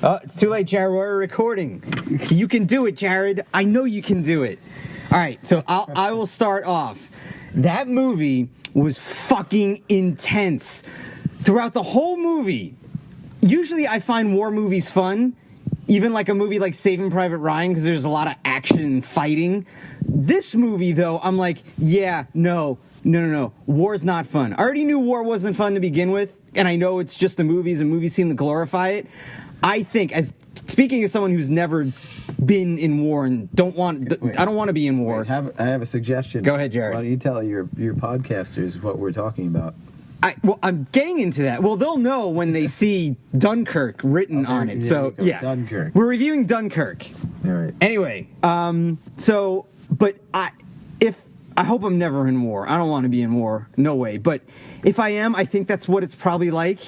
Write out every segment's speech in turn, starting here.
Oh, it's too late, Jared. We're recording. You can do it, Jared. I know you can do it. All right, so I will start off. That movie was fucking intense. Throughout the whole movie, usually I find war movies fun, even like a movie like Saving Private Ryan, because there's a lot of action and fighting. This movie, though, I'm like, yeah, no. War's not fun. I already knew war wasn't fun to begin with, and I know it's just the movies, and movies seem to glorify it. I think, as speaking as someone who's never been in war and I don't want to be in war. I have a suggestion. Go ahead, Jared. Why don't you tell your podcasters what we're talking about? I'm getting into that. Well, they'll know when they see Dunkirk written on it. So, yeah. Dunkirk. We're reviewing Dunkirk. All right. Anyway, I hope I'm never in war. I don't want to be in war. No way. But if I am, I think that's what it's probably like.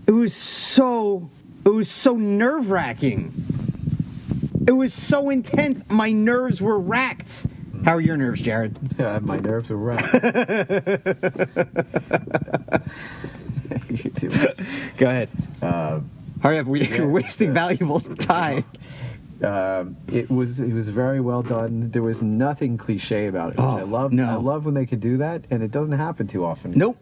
It was so nerve-wracking. It was so intense. My nerves were racked. How are your nerves, Jared? Yeah, my nerves are racked. You too much. Go ahead. Hurry up. You're wasting valuable time. It was very well done. There was nothing cliche about it. Which I love. No. I love when they could do that, and it doesn't happen too often. Nope.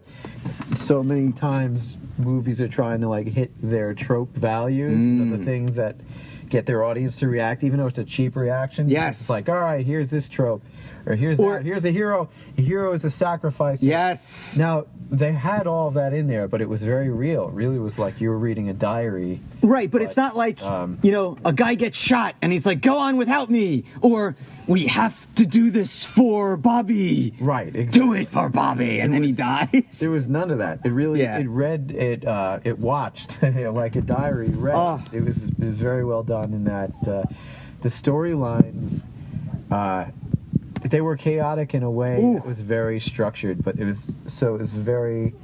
So many times movies are trying to like hit their trope values, the things that get their audience to react, even though it's a cheap reaction. Yes. It's like, all right, here's this trope, or here's a hero. A hero is a sacrifice. Yes. Now they had all of that in there, but it was very real. It really was like you were reading a diary. Right, but it's not like, a guy gets shot and he's like, go on without me, or we have to do this for Bobby. Right, exactly. Do it for Bobby, and then he dies. There was none of that. It really, it watched like a diary read. Oh. It was very well done in that. The storylines, they were chaotic in a way that was very structured, but it was very.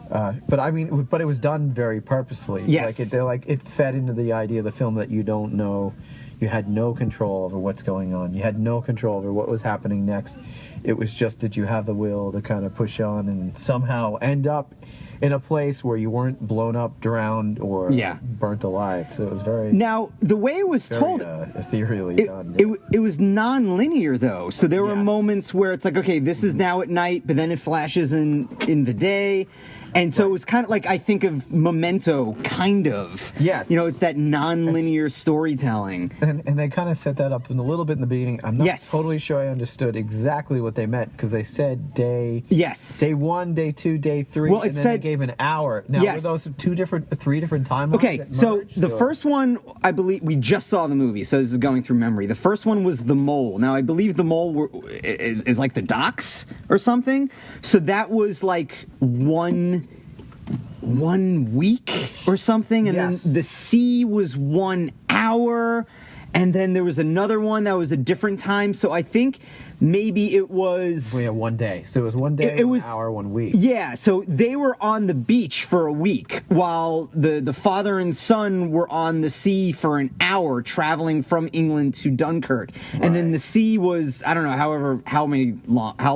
But it was done very purposely. Yes. It fed into the idea of the film that you don't know. You had no control over what's going on. You had no control over what was happening next. It was just, did you have the will to kind of push on and somehow end up in a place where you weren't blown up, drowned, or burnt alive. So it was very... Now, the way it was told... ethereally done. It was non-linear, though. So there were moments where it's like, okay, this is now at night, but then it flashes in the day. And so it was kind of like, I think of Memento, kind of. Yes. It's that non-linear storytelling. And they kind of set that up a little bit in the beginning. I'm not totally sure I understood exactly what they meant, because they said day 1, day 2, day 3, well, and then they gave an hour. Now, were those three different timelines? Okay, so the first one, I believe, we just saw the movie, so this is going through memory. The first one was The Mole. Now, I believe The Mole is like the docks or something. So that was like one week or something, and then the sea was 1 hour, and then there was another one that was a different time. So I think maybe it was... We had 1 day. So it was 1 day, 1 hour, 1 week. Yeah, so they were on the beach for a week, while the father and son were on the sea for an hour, traveling from England to Dunkirk. Right. And then the sea was, I don't know, how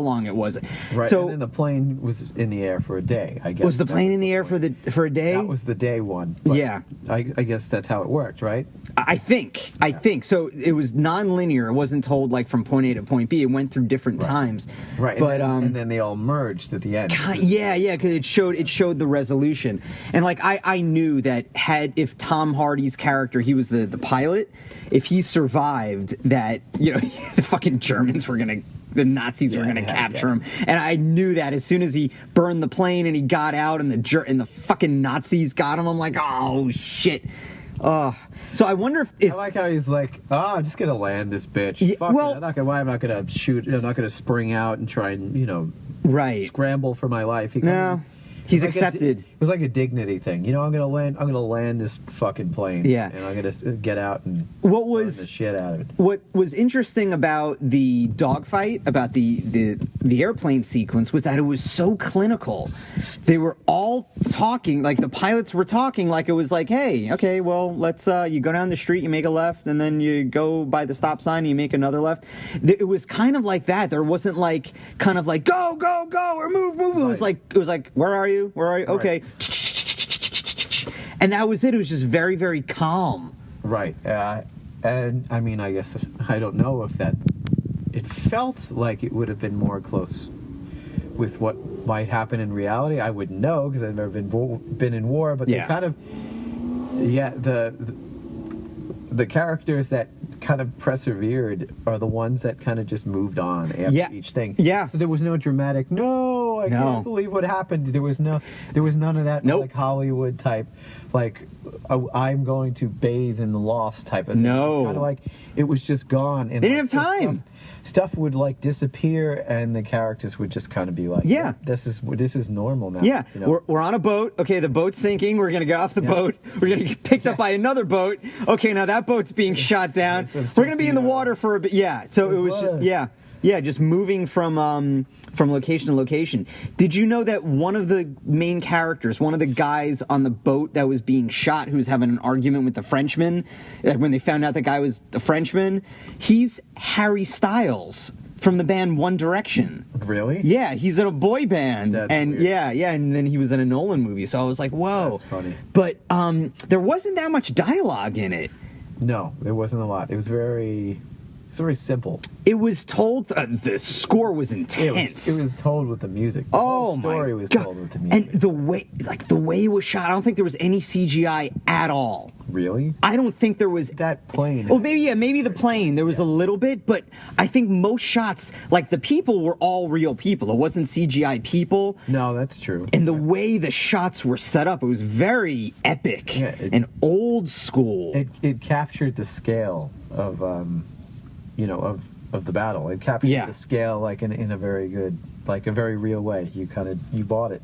long it was. Right, so, and then the plane was in the air for a day, I guess. Was the plane in the air for a day? That was the day one. Yeah. I guess that's how it worked, right? I think. So it was non-linear. It wasn't told like from point A to point B. It went through different times. Right. But and then they all merged at the end. Yeah, because it showed the resolution. And like I knew that if Tom Hardy's character, he was the pilot, if he survived, that the fucking Germans were gonna. The Nazis were going to capture him, and I knew that as soon as he burned the plane and he got out, and the fucking Nazis got him. I'm like, oh shit. So I wonder if I like how he's like, I'm just gonna land this bitch. Why am I not gonna shoot? I'm not gonna spring out and try and scramble for my life. He's accepted. It was like a dignity thing. I'm gonna land this fucking plane. Yeah. And I'm gonna get out and burn the shit out of it. What was interesting about the dogfight, about the airplane sequence, was that it was so clinical. They were all talking, like the pilots were talking, like it was like, hey, okay, well, let's you go down the street, you make a left, and then you go by the stop sign and you make another left. It was kind of like that. There wasn't like kind of like go or move. Right. It was like where are you? Right. Okay. And that was it. It was just very, very calm. Right. And I mean, I guess I don't know if that. It felt like it would have been more close with what might happen in reality. I wouldn't know because I've never been in war. But they kind of, the characters that kind of persevered are the ones that kind of just moved on after each thing. Yeah. So there was no dramatic. No, I can't believe what happened. There was none of that like Hollywood type, like I'm going to bathe in the loss type of thing. No. Kind of like it was just gone. And they didn't have time. Stuff would like disappear, and the characters would just kind of be like, this is normal now." Yeah, you know? we're on a boat. Okay, the boat's sinking. We're gonna get off the boat. We're gonna get picked up by another boat. Okay, now that boat's being shot down. We're gonna be in the water for a bit. Yeah, so it was just, just moving from location to location. Did you know that one of the main characters, one of the guys on the boat that was being shot, who was having an argument with the Frenchman, when they found out the guy was a Frenchman, he's Harry Styles from the band One Direction. Really? Yeah, he's in a boy band. That's and weird. yeah, and then he was in a Nolan movie. So I was like, whoa. That's funny. But there wasn't that much dialogue in it. No, there wasn't a lot. It was very simple. It was told. The score was intense. It was told with the music. The whole story was told with the music. And the way it was shot, I don't think there was any CGI at all. Really? I don't think there was. That plane. Well, maybe the plane. There was a little bit, but I think most shots, like the people, were all real people. It wasn't CGI people. No, that's true. And the way the shots were set up, it was very epic and old school. It captured the scale of of the battle. It captured the scale like in a very good, like a very real way. You bought it.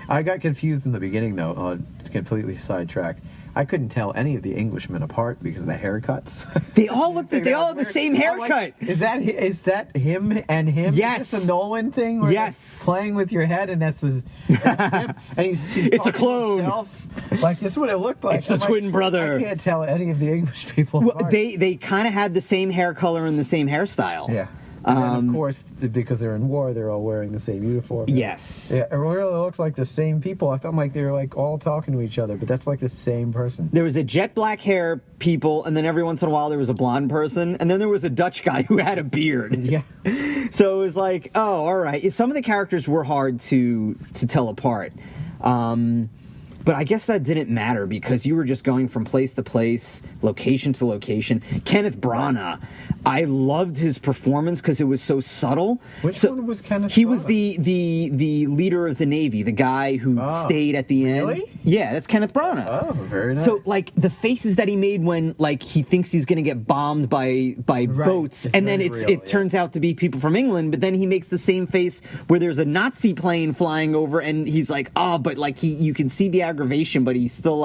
I got confused in the beginning though. Completely sidetracked. I couldn't tell any of the Englishmen apart because of the haircuts. They all look. They all have the same haircut. Like, is that him and him? Yes. Is this a Nolan thing? Where yes. Playing with your head, and that's him. And he's it's a clone. Himself. Like this is what it looked like. It's the twin brother. I can't tell any of the English people apart. They kind of had the same hair color and the same hairstyle. Yeah. And of course, because they're in war, they're all wearing the same uniform. Yes. Yeah, it really looks like the same people. I felt like they were like all talking to each other, but that's like the same person. There was a jet black hair people, and then every once in a while there was a blonde person, and then there was a Dutch guy who had a beard. Yeah. So it was like, oh, all right. Some of the characters were hard to tell apart. But I guess that didn't matter because you were just going from place to place, location to location. Kenneth Branagh, I loved his performance because it was so subtle. Which one was Kenneth He Branagh? was the leader of the Navy, the guy who stayed at the end. Really? Yeah, that's Kenneth Branagh. Oh, very nice. So, like, the faces that he made when, like, he thinks he's going to get bombed by boats, and then it turns out to be people from England, but then he makes the same face where there's a Nazi plane flying over, and he's like, oh, but, like, you can see the aggravation, but he still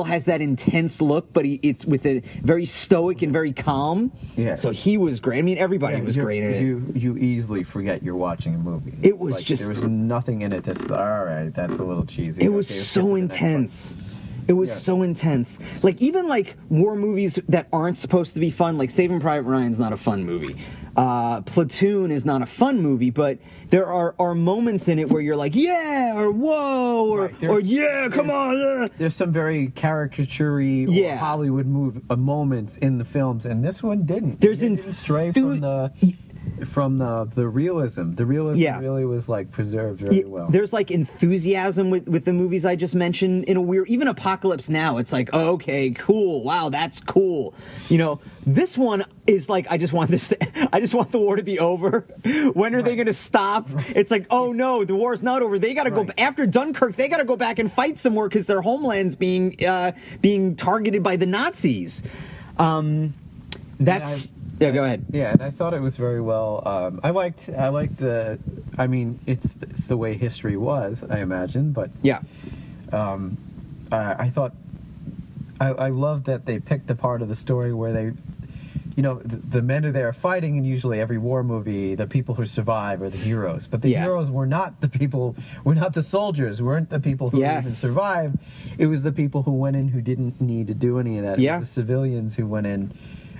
has that intense look, but it's with a very stoic and very calm. Yeah. So he was great. I mean, everybody was great in it. You easily forget you're watching a movie. It was like, just... there was nothing in it that's, all right, that's a little cheesy. It was so intense. It was so intense. Like, even, like, war movies that aren't supposed to be fun, like Saving Private Ryan's not a fun movie. Platoon is not a fun movie, but there are moments in it where you're like, yeah, or whoa, or yeah, come on. There's some very caricature-y or Hollywood moments in the films, and this one didn't. It didn't stray from the realism. The realism really was like preserved very well. There's like enthusiasm with the movies I just mentioned in a weird, even Apocalypse Now, it's like, oh, okay, cool, wow, that's cool. You know, this one is like, I just want the war to be over. When are they going to stop? It's like, oh no, the war's not over. They got to go after Dunkirk. They got to go back and fight some more because their homeland's being targeted by the Nazis. Yeah, go ahead. Yeah, and I thought it was very well. I liked the. I mean, it's the way history was, I imagine, but yeah. I thought I loved that they picked the part of the story where they, you know, the men are there fighting, and usually every war movie, the people who survive are the heroes. But the heroes were not the people, were not the soldiers, weren't the people who even survived. It was the people who went in who didn't need to do any of that. It was the civilians who went in.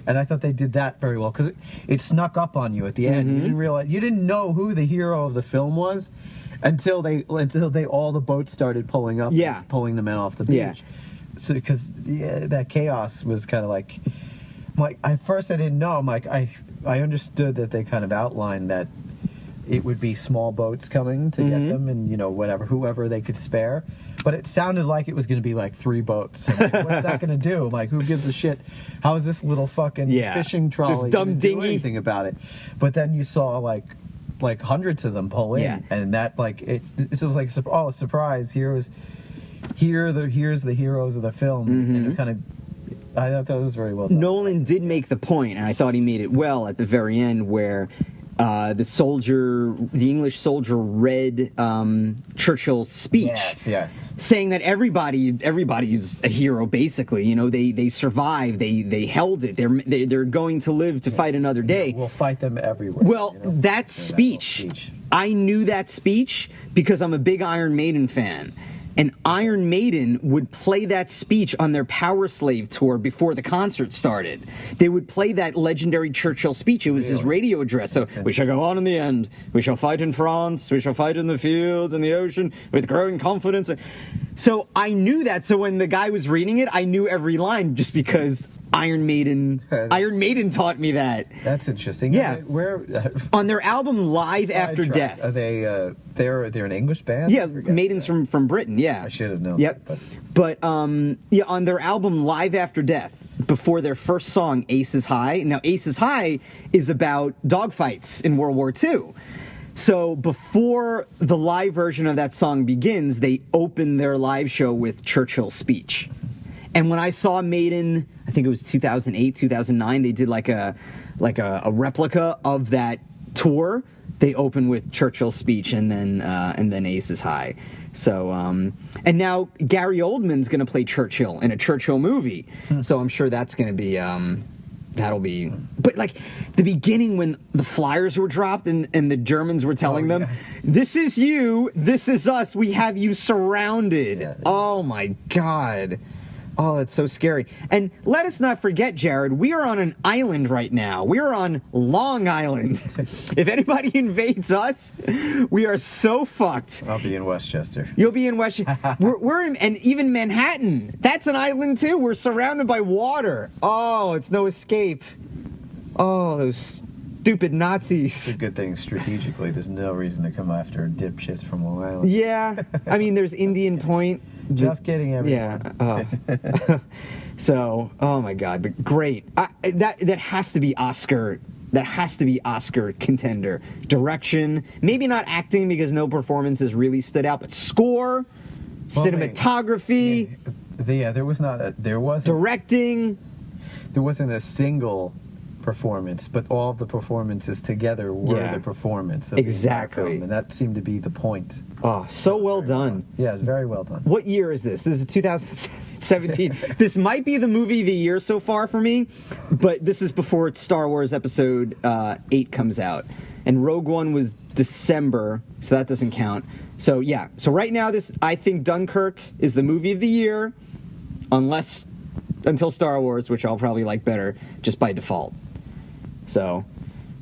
And I thought they did that very well because it snuck up on you at the end. You didn't know who the hero of the film was until all the boats started pulling up, and pulling the men off the beach. Yeah. So because that chaos was kind of like at first I didn't know. I'm like I understood that they kind of outlined that it would be small boats coming to get them, and whoever they could spare. But it sounded like it was going to be like 3 boats. I'm like, what's that going to do? I'm like, who gives a shit? How is this little fucking fishing trolley this dumb do dinghy anything about it? But then you saw like hundreds of them pull in, and that it was like a surprise. Here's the heroes of the film, and it kind of. I thought that was very well done. Nolan did make the point, and I thought he made it well at the very end, where the English soldier read Churchill's speech. Yes. Saying that everybody is a hero, basically. They survived, they held it, they're going to live to fight another day. We'll fight them everywhere. Well, that speech, I knew that speech because I'm a big Iron Maiden fan. And Iron Maiden would play that speech on their Power Slave tour before the concert started. They would play that legendary Churchill speech. It was his radio address. So, we shall go on in the end. We shall fight in France. We shall fight in the fields and the ocean with growing confidence. So I knew that. So when the guy was reading it, I knew every line just because Iron Maiden taught me that. That's interesting. Yeah. Where on their album Live After Death. Are they they're an English band? Yeah, Maiden's from Britain, yeah. I should have known. Yep. But on their album Live After Death, before their first song Aces High. Now Aces High is about dogfights in World War II. So before the live version of that song begins, they open their live show with Churchill's speech. And when I saw Maiden, I think it was 2008, 2009, they did like a replica of that tour. They opened with Churchill's speech and then Aces High. So and now Gary Oldman's going to play Churchill in a Churchill movie. So I'm sure that's going to be that'll be. But like the beginning when the flyers were dropped and the Germans were telling them, "This is you, this is us. We have you surrounded." Yeah. Oh my God. Oh, that's so scary. And let us not forget, Jared, we are on an island right now. We are on Long Island. If anybody invades us, we are so fucked. I'll be in Westchester. You'll be in Westchester. we're in, and even Manhattan. That's an island too. We're surrounded by water. Oh, it's no escape. Oh, those stupid Nazis. It's a good thing strategically. There's no reason to come after dipshits from Long Island. Yeah. I mean, there's Indian Point. Just kidding, everyone. Yeah. So, oh my God, but great. That has to be Oscar. That has to be Oscar contender. Direction, maybe not acting because no performances really stood out, but score, cinematography. There wasn't directing. There wasn't a single performance, but all of the performances together were the performance of exactly the film, and that seemed to be the point. Oh, so well done. Yeah, it's very well done. What year is this? This is 2017. This might be the movie of the year so far for me, but this is before Star Wars Episode 8 comes out, and Rogue One was December, so that doesn't count. So yeah, so right now I think Dunkirk is the movie of the year, until Star Wars, which I'll probably like better just by default. So,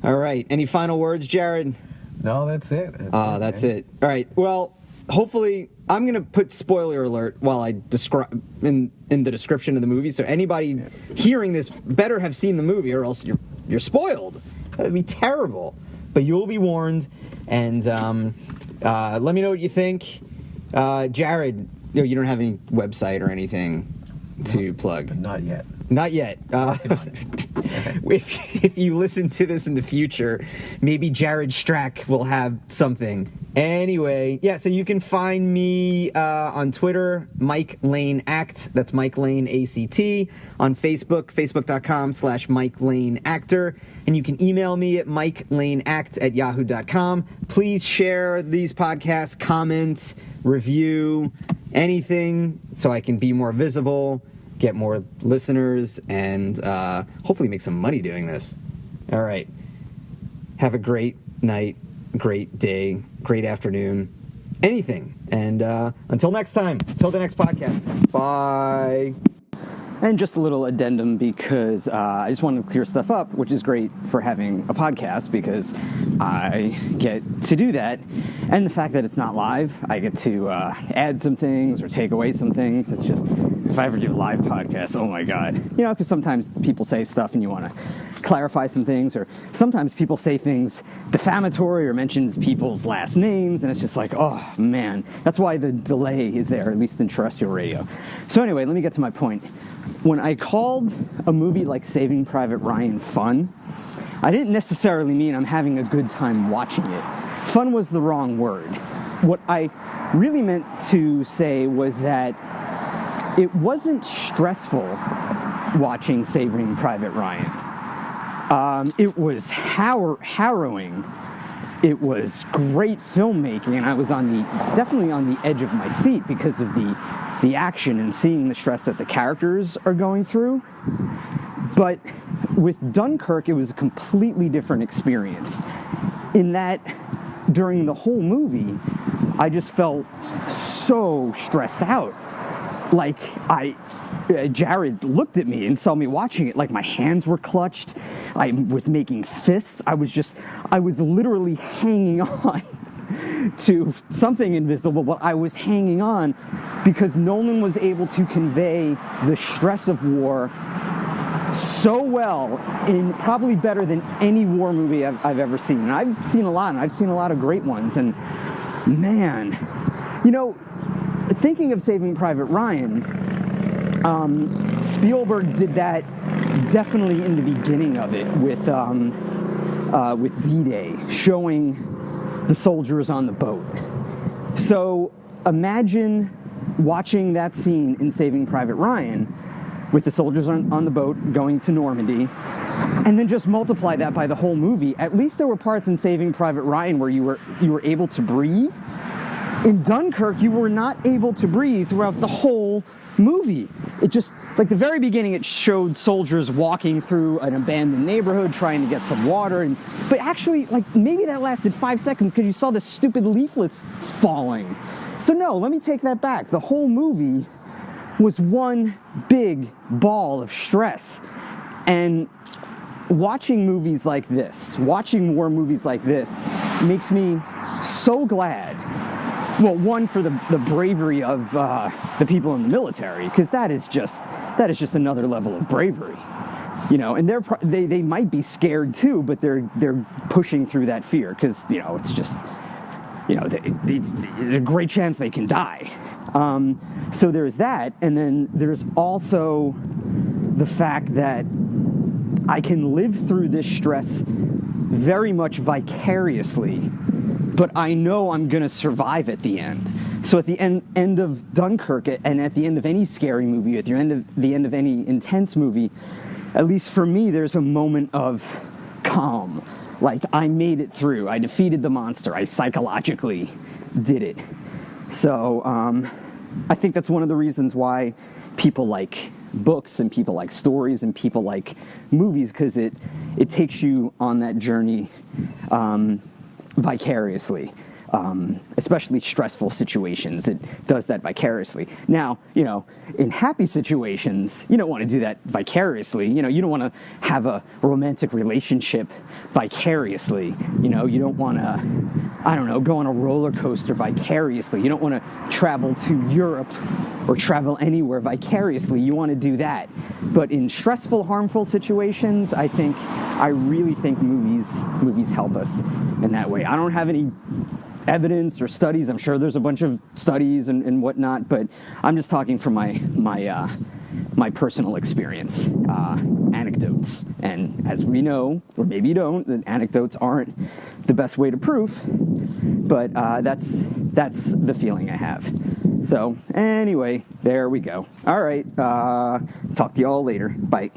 all right. Any final words, Jared? No, that's it. That's it. All right. Well, hopefully, I'm going to put spoiler alert while I describe in the description of the movie. So anybody hearing this better have seen the movie, or else you're spoiled. That'd be terrible. But you will be warned. And let me know what you think, Jared. You don't have any website or anything to plug. Not yet. Not yet. If you listen to this in the future, maybe Jared Strack will have something. Anyway, yeah, so you can find me on Twitter, Mike Lane Act. That's Mike Lane ACT. On Facebook, facebook.com/Mike Lane Actor. And you can email me at MikeLaneAct@yahoo.com. Please share these podcasts, comment, review, anything so I can be more visible, get more listeners, and hopefully make some money doing this. All right. Have a great night, great day, great afternoon, anything. And until next time, until the next podcast, bye. And just a little addendum because I just wanted to clear stuff up, which is great for having a podcast because I get to do that. And the fact that it's not live, I get to add some things or take away some things. It's just, if I ever do a live podcast, oh my God. You know, because sometimes people say stuff and you want to clarify some things, or sometimes people say things defamatory or mentions people's last names, and it's just like, oh man. That's why the delay is there, at least in terrestrial radio. So anyway, let me get to my point. When I called a movie like Saving Private Ryan fun, I didn't necessarily mean I'm having a good time watching it. Fun was the wrong word. What I really meant to say was that it wasn't stressful watching Saving Private Ryan. It was harrowing. It was great filmmaking, and I was definitely on the edge of my seat because of the action and seeing the stress that the characters are going through. But with Dunkirk, it was a completely different experience in that during the whole movie, I just felt so stressed out. Like Jared looked at me and saw me watching it, like my hands were clutched. I was making fists. I was literally hanging on to something invisible, but I was hanging on because Nolan was able to convey the stress of war so well, in probably better than any war movie I've ever seen. And I've seen a lot, and I've seen a lot of great ones. And man, you know, thinking of Saving Private Ryan, Spielberg did that definitely in the beginning of it with D-Day, showing the soldiers on the boat. So imagine watching that scene in Saving Private Ryan with the soldiers on the boat going to Normandy, and then just multiply that by the whole movie. At least there were parts in Saving Private Ryan where you were able to breathe. In Dunkirk, you were not able to breathe throughout the whole movie. It just, like the very beginning, it showed soldiers walking through an abandoned neighborhood trying to get some water, but actually, like, maybe that lasted 5 seconds because you saw the stupid leaflets falling. So no, let me take that back. The whole movie was one big ball of stress. And watching movies like this, watching war movies like this, makes me so glad. Well, one, for the bravery of the people in the military, because that is just another level of bravery, you know. And they might be scared too, but they're pushing through that fear because, you know, it's just, you know, it's a great chance they can die. So there's that, and then there's also the fact that I can live through this stress very much vicariously, but I know I'm going to survive at the end. So at the end of Dunkirk, and at the end of any scary movie, at the end of any intense movie, at least for me, there's a moment of calm. Like, I made it through. I defeated the monster. I psychologically did it. So I think that's one of the reasons why people like books and people like stories and people like movies, because it takes you on that journey vicariously. Especially stressful situations, it does that vicariously. Now, you know, in happy situations, you don't want to do that vicariously. You know, you don't want to have a romantic relationship vicariously. You know, you don't want to, I don't know, go on a roller coaster vicariously. You don't want to travel to Europe or travel anywhere vicariously. You want to do that. But in stressful, harmful situations, I really think movies help us in that way. I don't have any evidence or studies. I'm sure there's a bunch of studies and whatnot, but I'm just talking from my personal experience, anecdotes. And as we know, or maybe you don't, that anecdotes aren't the best way to proof, but that's the feeling I have. So anyway, there we go. All right, talk to you all later. Bye.